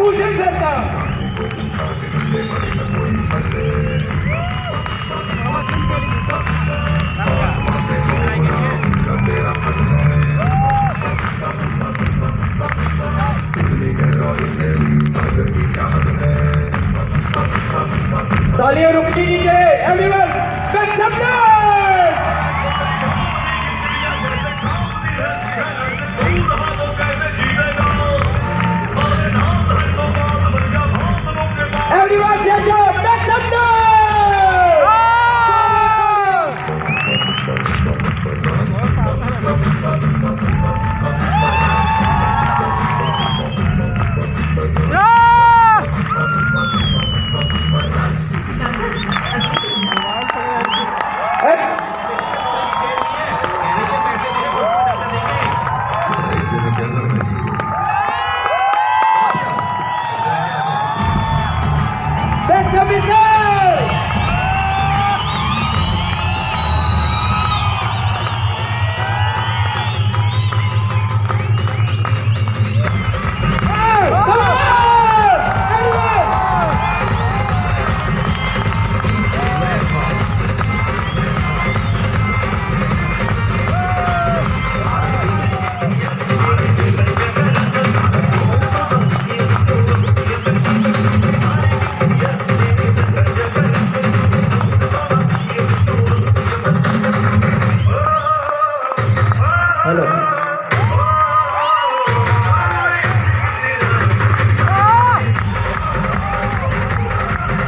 Bhushan sir का। तालियां रुकनी नीचे, everyone make some noise. Everyone जय जय make some noise. Hello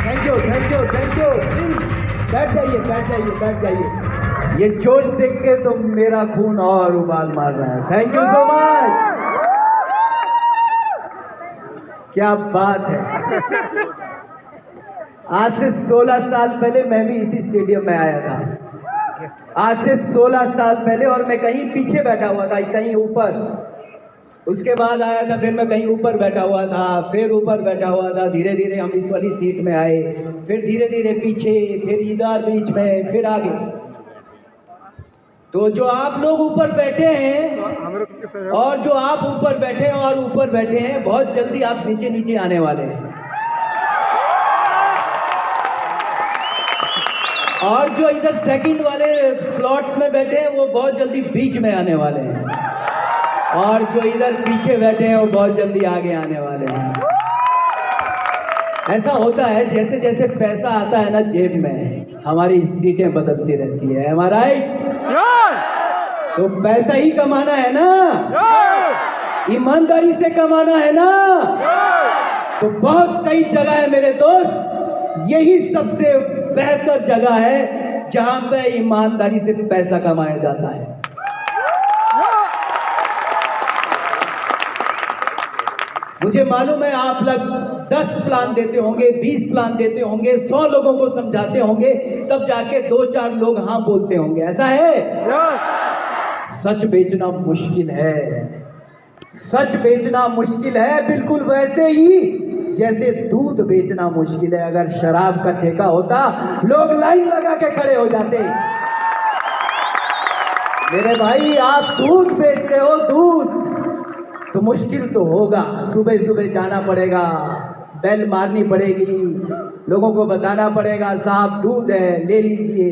thank you thank you thank you. बैठ जाइए बैठ जाइए बैठ जाइए। ये जोश देख के तो मेरा खून और उबाल मार रहा है। Thank you so much. क्या बात है। आज से 16 साल पहले मैं भी इसी स्टेडियम में आया था। आज से 16 साल पहले, और मैं कहीं पीछे बैठा हुआ था, कहीं ऊपर। उसके बाद आया था, फिर मैं कहीं ऊपर बैठा हुआ था, फिर ऊपर बैठा हुआ था। धीरे धीरे हम इस वाली सीट में आए, फिर धीरे धीरे पीछे, फिर इधर बीच में, फिर आगे। तो जो आप लोग ऊपर बैठे हैं और जो आप ऊपर बैठे हैं और ऊपर बैठे हैं, बहुत जल्दी आप नीचे नीचे आने वाले हैं। और जो इधर सेकंड वाले स्लॉट्स में बैठे हैं वो बहुत जल्दी बीच में आने वाले हैं। और जो इधर पीछे बैठे हैं वो बहुत जल्दी आगे आने वाले हैं। ऐसा होता है, जैसे जैसे पैसा आता है ना जेब में, हमारी सीटें बदलती रहती है। am I right? तो पैसा ही कमाना है ना, ईमानदारी से कमाना है ना, तो बहुत सही जगह है मेरे दोस्त। यही सबसे बेहतर जगह है जहां पे ईमानदारी से पैसा कमाया जाता है। मुझे मालूम है आप लोग 10 प्लान देते होंगे, 20 प्लान देते होंगे, 100 लोगों को समझाते होंगे, तब जाके 2-4 लोग हाँ बोलते होंगे। ऐसा है? सच बेचना मुश्किल है। सच बेचना मुश्किल है, बिल्कुल वैसे ही जैसे दूध बेचना मुश्किल है। अगर शराब का ठेका होता, लोग लाइन लगा के खड़े हो जाते। मेरे भाई, आप दूध बेच रहे हो, दूध तो मुश्किल तो होगा। सुबह सुबह जाना पड़ेगा, बेल मारनी पड़ेगी, लोगों को बताना पड़ेगा साहब दूध है ले लीजिए।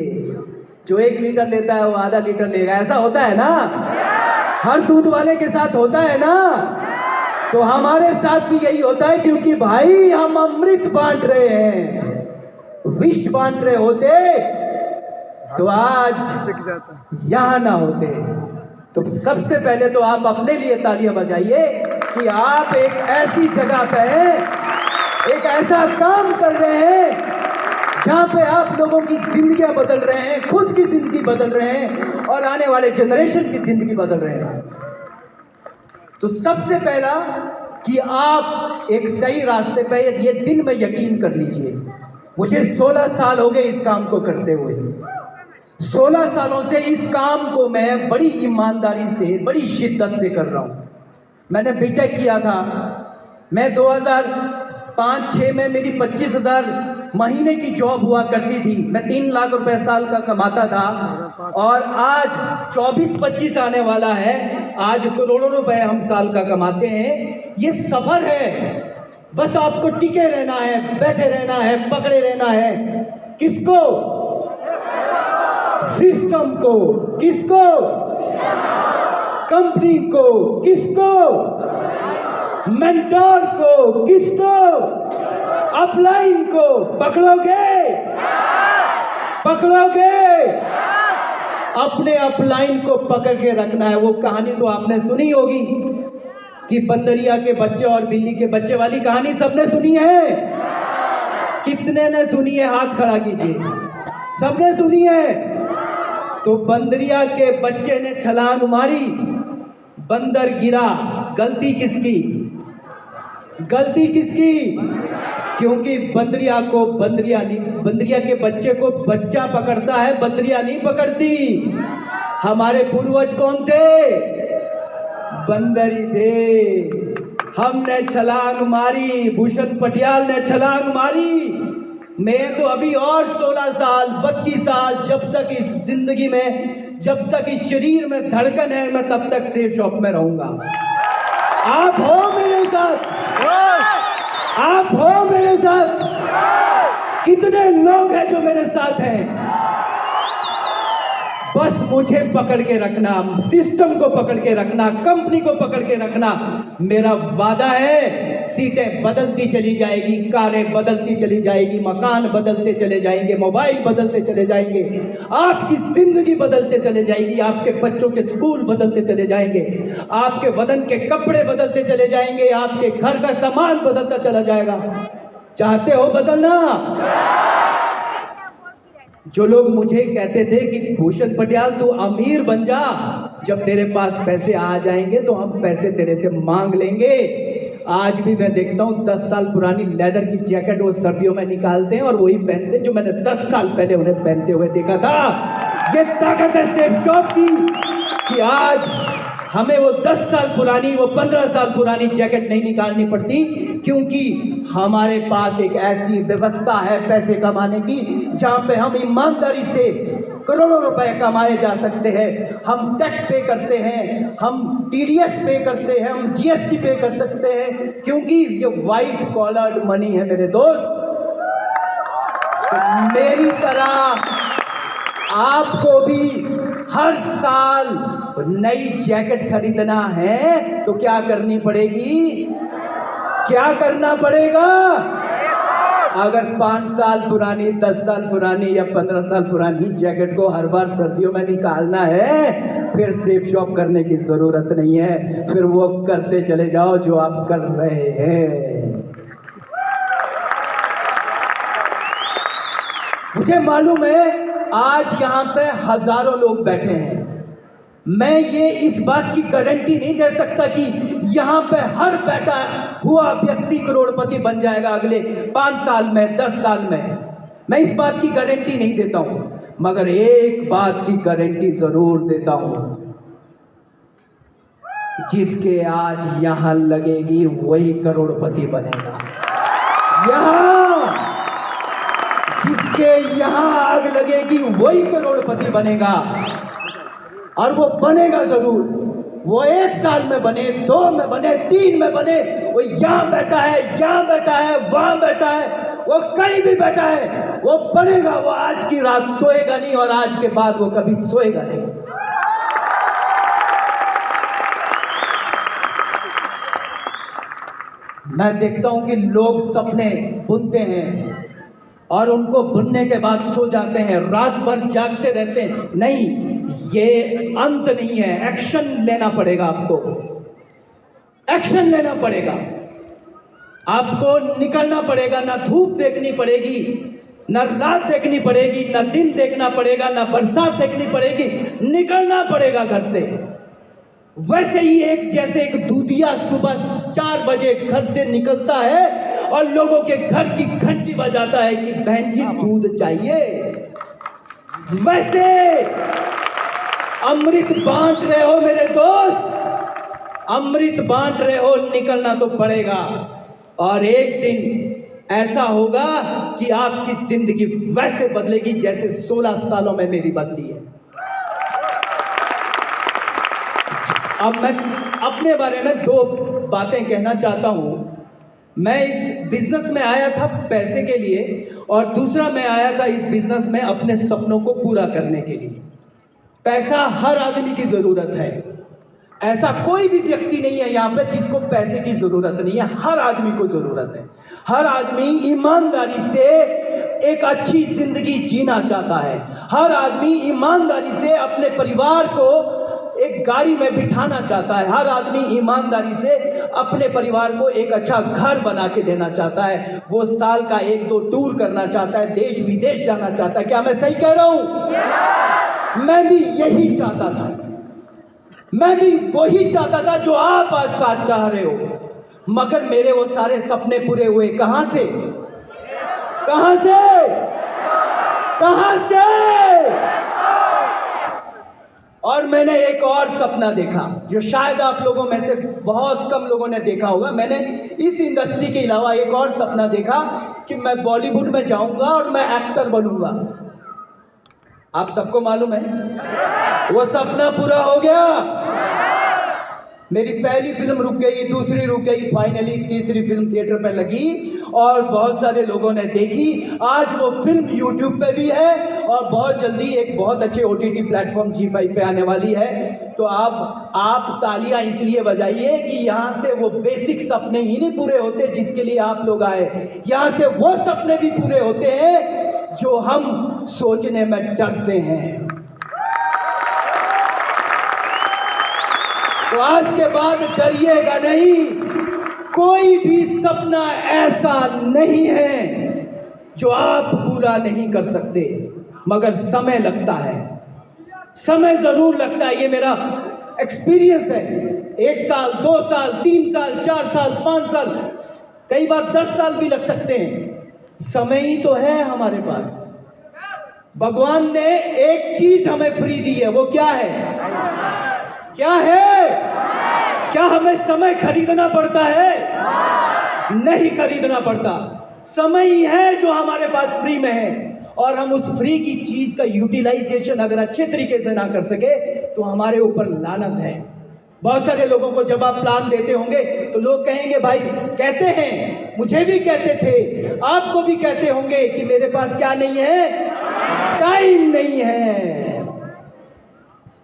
जो 1 लीटर लेता है वो आधा लीटर लेगा। ऐसा होता है ना, हर दूध वाले के साथ होता है ना। तो हमारे साथ भी यही होता है, क्योंकि भाई हम अमृत बांट रहे हैं। विष बांट रहे होते तो आज यहां ना होते। तो सबसे पहले तो आप अपने लिए तालियां बजाइए कि आप एक ऐसी जगह पे हैं, एक ऐसा काम कर रहे हैं जहां पे आप लोगों की जिंदगियां बदल रहे हैं, खुद की जिंदगी बदल रहे हैं और आने वाले जनरेशन की जिंदगी बदल रहे हैं। तो सबसे पहला कि आप एक सही रास्ते पे, ये दिल में यकीन कर लीजिए। मुझे 16 साल हो गए इस काम को करते हुए। 16 सालों से इस काम को मैं बड़ी ईमानदारी से, बड़ी शिद्दत से कर रहा हूँ। मैंने बीटेक किया था। मैं 2005-06 में मेरी 25,000 महीने की जॉब हुआ करती थी। मैं 3 लाख रुपए साल का कमाता था और आज 24-25 आने वाला है। आज करोड़ों रुपए हम साल का कमाते हैं। ये सफर है, बस आपको टिके रहना है, बैठे रहना है, पकड़े रहना है। किसको? सिस्टम को। किसको? कंपनी को। किसको? मेंटोर को। किसको? अपलाइन को। पकड़ोगे? पकड़ोगे? अपने अपलाइन को पकड़ के रखना है। वो कहानी तो आपने सुनी होगी कि बंदरिया के बच्चे और बिल्ली के बच्चे वाली कहानी सबने सुनी है। कितने ने सुनी है? हाथ खड़ा कीजिए। सबने सुनी है। तो बंदरिया के बच्चे ने छलांग मारी, बंदर गिरा। गलती किसकी? गलती किसकी? क्योंकि बंदरिया के बच्चे को बच्चा पकड़ता है, बंदरिया नहीं पकड़ती। हमारे पूर्वज कौन थे? बंदरी थे। हमने छलांग मारी, भूषण पटियाल ने छलांग मारी। मैं तो अभी और 16 साल 32 साल, जब तक इस जिंदगी में, जब तक इस शरीर में धड़कन है, मैं तब तक सेफ शॉप में रहूंगा। आप हो मेरे साथ? आप हो मेरे साथ? कितने लोग हैं जो मेरे साथ हैं? बस मुझे पकड़ के रखना, सिस्टम को पकड़ के रखना, कंपनी को पकड़ के रखना। मेरा वादा है, सीटें बदलती चली जाएगी, कारें बदलती चली जाएगी, मकान बदलते चले जाएंगे, मोबाइल बदलते चले जाएंगे, आपकी जिंदगी बदलते चले जाएगी, आपके बच्चों के स्कूल बदलते चले जाएंगे, आपके बदन के कपड़े बदलते चले जाएंगे, आपके घर का सामान बदलता चला जाएगा। चाहते हो बदलना? जो लोग मुझे कहते थे कि भूषण पटियाल तू अमीर बन जा, जब तेरे पास पैसे आ जाएंगे तो हम पैसे तेरे से मांग लेंगे। आज भी मैं देखता हूँ 10 साल पुरानी लेदर की जैकेट वो सर्दियों में निकालते हैं और वही पहनते हैं जो मैंने 10 साल पहले उन्हें पहनते हुए देखा था। ये ताकत है सेफ शॉप की कि आज हमें वो 10 साल पुरानी, वो 15 साल पुरानी जैकेट नहीं निकालनी पड़ती, क्योंकि हमारे पास एक ऐसी व्यवस्था है पैसे कमाने की जहां पे हम ईमानदारी से करोड़ों रुपए कमाए जा सकते हैं। हम टैक्स पे करते हैं, हम टीडीएस पे करते हैं, हम जीएसटी पे कर सकते हैं, क्योंकि ये व्हाइट कॉलर्ड मनी है मेरे दोस्त। मेरी तरह आपको भी हर साल नई जैकेट खरीदना है तो क्या करनी पड़ेगी? क्या करना पड़ेगा? अगर 5 साल पुरानी, 10 साल पुरानी या 15 साल पुरानी जैकेट को हर बार सर्दियों में निकालना है, फिर सेफ शॉप करने की जरूरत नहीं है। फिर वो करते चले जाओ जो आप कर रहे हैं। मुझे मालूम है आज यहाँ पे हजारों लोग बैठे हैं। मैं ये इस बात की गारंटी नहीं दे सकता कि यहाँ पे हर बैठा हुआ व्यक्ति करोड़पति बन जाएगा अगले 5 साल में, 10 साल में। मैं इस बात की गारंटी नहीं देता हूं, मगर एक बात की गारंटी जरूर देता हूं, जिसके आज यहां लगेगी वही करोड़पति बनेगा। यहां जिसके यहां आग लगेगी वही करोड़पति बनेगा, और वो बनेगा जरूर। वो 1 साल में बने, 2 में बने, 3 में बने, वो यहां बैठा है, यहां बैठा है, वहां बैठा है, वो कहीं भी बैठा है, वो बनेगा। वो आज की रात सोएगा नहीं और आज के बाद वो कभी सोएगा नहीं। मैं देखता हूं कि लोग सपने बुनते हैं और उनको बुनने के बाद सो जाते हैं, रात भर जागते रहते हैं। नहीं, ये अंत नहीं है। एक्शन लेना पड़ेगा, आपको एक्शन लेना पड़ेगा, आपको निकलना पड़ेगा। ना धूप देखनी पड़ेगी, ना रात देखनी पड़ेगी, ना दिन देखना पड़ेगा, ना बरसात देखनी पड़ेगी, निकलना पड़ेगा घर से। वैसे ही जैसे एक दूधिया सुबह 4 बजे घर से निकलता है और लोगों के घर की घंटी बजाता है कि बहन जी दूध चाहिए, वैसे अमृत बांट रहे हो मेरे दोस्त, अमृत बांट रहे हो, निकलना तो पड़ेगा। और एक दिन ऐसा होगा कि आपकी जिंदगी वैसे बदलेगी जैसे 16 सालों में मेरी बदली है। अब मैं अपने बारे में 2 बातें कहना चाहता हूं। मैं इस बिजनेस में आया था पैसे के लिए, और दूसरा मैं आया था इस बिजनेस में अपने सपनों को पूरा करने के लिए। पैसा हर आदमी की जरूरत है, ऐसा कोई भी व्यक्ति नहीं है यहाँ पे जिसको पैसे की जरूरत नहीं है, हर आदमी को जरूरत है। हर आदमी ईमानदारी से एक अच्छी जिंदगी जीना चाहता है, हर आदमी ईमानदारी से अपने परिवार को एक गाड़ी में बिठाना चाहता है, हर आदमी ईमानदारी से अपने परिवार को एक अच्छा घर बना के देना चाहता है, वो साल का 1-2 टूर करना चाहता है, देश विदेश जाना चाहता है। क्या मैं सही कह रहा हूं? मैं भी यही चाहता था, मैं भी वही चाहता था जो आप आज साथ चाह रहे हो, मगर मेरे वो सारे सपने पूरे हुए कहां से? कहां से? कहां से? और मैंने एक और सपना देखा जो शायद आप लोगों में से बहुत कम लोगों ने देखा होगा। मैंने इस इंडस्ट्री के अलावा एक और सपना देखा कि मैं बॉलीवुड में जाऊंगा और मैं एक्टर बनूंगा। आप सबको मालूम है वो सपना पूरा हो गया। मेरी पहली फिल्म रुक गई, दूसरी रुक गई, फाइनली तीसरी फिल्म थिएटर पे लगी और बहुत सारे लोगों ने देखी। आज वो फिल्म यूट्यूब पे भी है और बहुत जल्दी एक बहुत अच्छे OTT प्लेटफॉर्म ZEE5 पे आने वाली है। तो आप तालियां इसलिए बजाइए कि यहाँ से वो बेसिक सपने ही नहीं पूरे होते जिसके लिए आप लोग आए, यहाँ से वो सपने भी पूरे होते हैं जो हम सोचने में डरते हैं। तो आज के बाद डरिएगा नहीं, कोई भी सपना ऐसा नहीं है जो आप पूरा नहीं कर सकते, मगर समय लगता है, समय जरूर लगता है। ये मेरा एक्सपीरियंस है। 1 साल, 2 साल, 3 साल, 4 साल, 5 साल, कई बार 10 साल भी लग सकते हैं। समय ही तो है हमारे पास। भगवान ने एक चीज हमें फ्री दी है, वो क्या है? क्या है? क्या हमें समय खरीदना पड़ता है? नहीं खरीदना पड़ता, समय ही है जो हमारे पास फ्री में है। और हम उस फ्री की चीज का यूटिलाइजेशन अगर अच्छे तरीके से ना कर सके तो हमारे ऊपर लानत है। बहुत सारे लोगों को जब आप प्लान देते होंगे तो लोग कहेंगे, भाई कहते हैं, मुझे भी कहते थे, आपको भी कहते होंगे कि मेरे पास क्या नहीं है? टाइम नहीं है।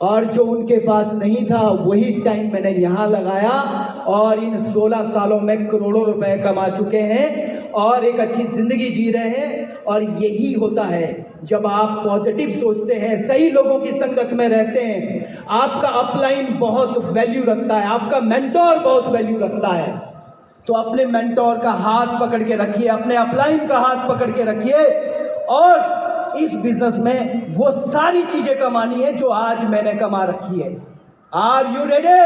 और जो उनके पास नहीं था वही टाइम मैंने यहाँ लगाया और इन 16 सालों में करोड़ों रुपए कमा चुके हैं और एक अच्छी जिंदगी जी रहे हैं। और यही होता है जब आप पॉजिटिव सोचते हैं, सही लोगों की संगत में रहते हैं। आपका अपलाइन बहुत वैल्यू रखता है, आपका मेंटोर बहुत वैल्यू रखता है। तो अपने मेंटोर का हाथ पकड़ के रखिए, अपने अपलाइन का हाथ पकड़ के रखिए और इस बिजनेस में वो सारी चीजें कमानी है जो आज मैंने कमा रखी है। Are you ready?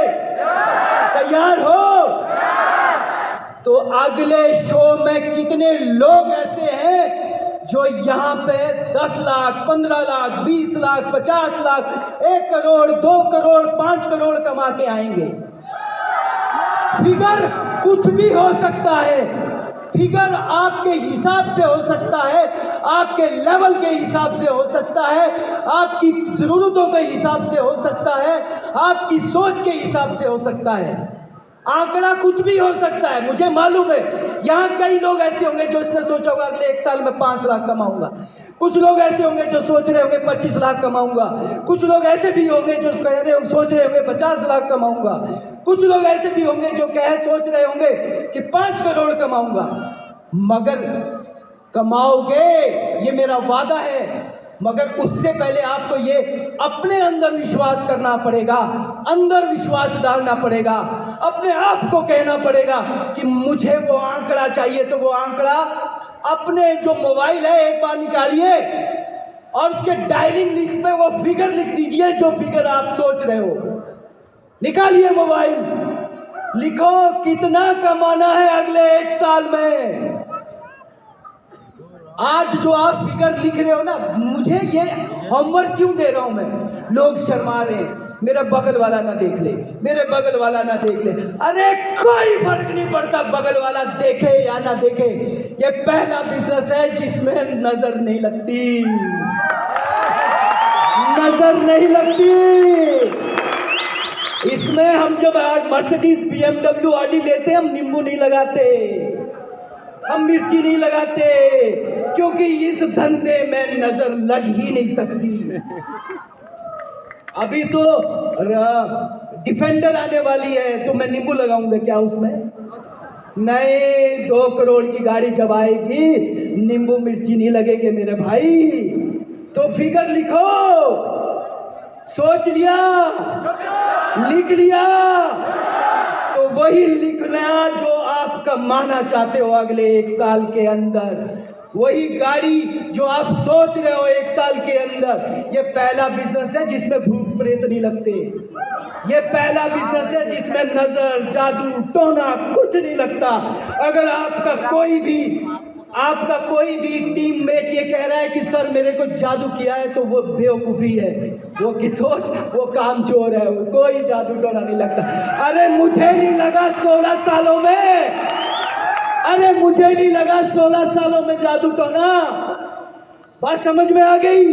तैयार हो? तो अगले शो में कितने लोग ऐसे हैं जो यहाँ पे 10 लाख, 15 लाख, 20 लाख, 50 लाख, 1 करोड़, 2 करोड़, 5 करोड़ कमा के आएंगे? फिगर कुछ भी हो सकता है, फिगर आपके हिसाब से हो सकता है, आपके लेवल के हिसाब से हो सकता है, आपकी जरूरतों के हिसाब से हो सकता है, आपकी सोच के हिसाब से हो सकता है। आंकड़ा कुछ भी हो सकता है। मुझे मालूम है यहाँ कई लोग ऐसे होंगे जो इसने सोचा होगा अगले 1 साल में 5 लाख कमाऊंगा। कुछ लोग ऐसे होंगे जो सोच रहे होंगे 25 लाख कमाऊंगा। कुछ लोग ऐसे भी होंगे जो सोच रहे होंगे 50 लाख कमाऊंगा। कुछ लोग ऐसे भी होंगे जो सोच रहे होंगे कि 5 करोड़ कमाऊंगा। मगर कमाओगे, ये मेरा वादा है, मगर उससे पहले आपको ये अपने अंदर विश्वास करना पड़ेगा, अंदर विश्वास डालना पड़ेगा, अपने आप को कहना पड़ेगा कि मुझे वो आंकड़ा चाहिए। तो वो आंकड़ा अपने जो मोबाइल है एक बार निकालिए और उसके डायलिंग लिस्ट में वो फिगर लिख दीजिए जो फिगर आप सोच रहे हो। निकालिए मोबाइल, लिखो कितना कमाना है अगले 1 साल में। आज जो आप फिगर लिख रहे हो ना, मुझे ये होमवर्क क्यों दे रहा हूं मैं? लोग शर्मा रहे हैं, मेरा बगल वाला ना देख ले, मेरे बगल वाला ना देख ले। अरे कोई फर्क नहीं पड़ता बगल वाला देखे या ना देखे। ये पहला बिजनेस है जिसमें नजर नहीं लगती, नजर नहीं लगती। इसमें हम जब मर्सिडीज, BMW, ऑडी लेते हैं, हम नींबू नहीं लगाते, हम मिर्ची नहीं लगाते क्योंकि इस धंधे में नजर लग ही नहीं सकती। अभी तो डिफेंडर आने वाली है तो मैं नींबू लगाऊंगा क्या उसमें? नहीं, 2 करोड़ की गाड़ी जब आएगी नींबू मिर्ची नहीं लगेंगे मेरे भाई। तो फिगर लिखो, सोच लिया, लिख लिया, तो वही लिखना जो आप कमाना चाहते हो अगले 1 साल के अंदर, वही गाड़ी जो आप सोच रहे हो 1 साल के अंदर। ये पहला बिजनेस है जिसमें भूत प्रेत नहीं लगते। ये पहला बिजनेस है जिसमें नजर, जादू, टोना कुछ नहीं लगता। अगर आपका कोई भी टीममेट ये कह रहा है कि सर मेरे को जादू किया है, तो वो बेवकूफ़ी है, वो की सोच, वो कामचोर है, कोई जादू टोना नहीं लगता। अरे मुझे नहीं लगा 16 सालों में, अरे मुझे नहीं लगा 16 सालों में जादू टोना। बात समझ में आ गई?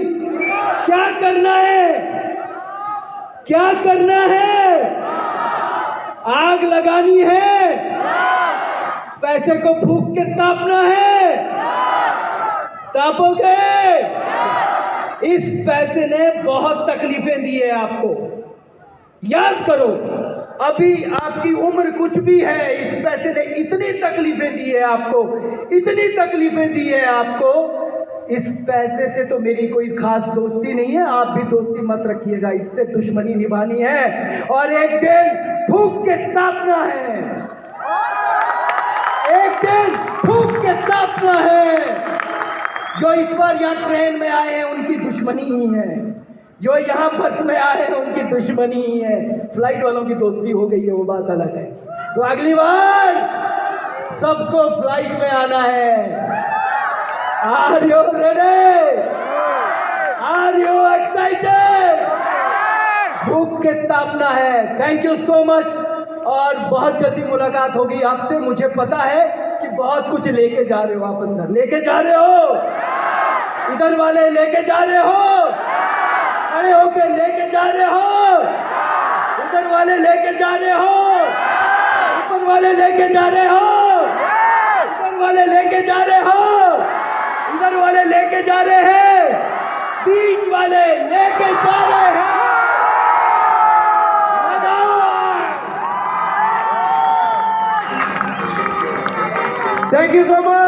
क्या करना है, क्या करना है? आग लगानी है, पैसे को फूंक के तापना है, तापोगे? इस पैसे ने बहुत तकलीफें दी है आपको, याद करो। अभी आपकी उम्र कुछ भी है, इस पैसे ने इतनी तकलीफें दी है आपको, इतनी तकलीफें दी है आपको। इस पैसे से तो मेरी कोई खास दोस्ती नहीं है, आप भी दोस्ती मत रखिएगा, इससे दुश्मनी निभानी है और एक दिन फूंक के तापना है, एक दिन फूंक के तापना है। जो इस बार यहाँ ट्रेन में आए हैं उनकी दुश्मनी ही है, जो यहाँ बस में आए हैं उनकी दुश्मनी ही है। फ्लाइट वालों की दोस्ती हो गई है, वो बात अलग है। तो अगली बार सबको फ्लाइट में आना है। Are you ready? Are you excited? फूंक के तापना है। थैंक यू सो मच, और बहुत जल्दी मुलाकात होगी आपसे। मुझे पता है कि बहुत कुछ लेके जा रहे हो आप अंदर, लेके जा रहे हो, इधर वाले लेके जा रहे हो, खड़े होके लेके जा रहे हो, उधर वाले लेके जा रहे हो, ऊपर वाले लेके जा रहे हो, ऊपर वाले लेके जा रहे हो, इधर वाले लेके जा रहे हैं, बीच वाले लेके जा रहे हैं। Thank you so much.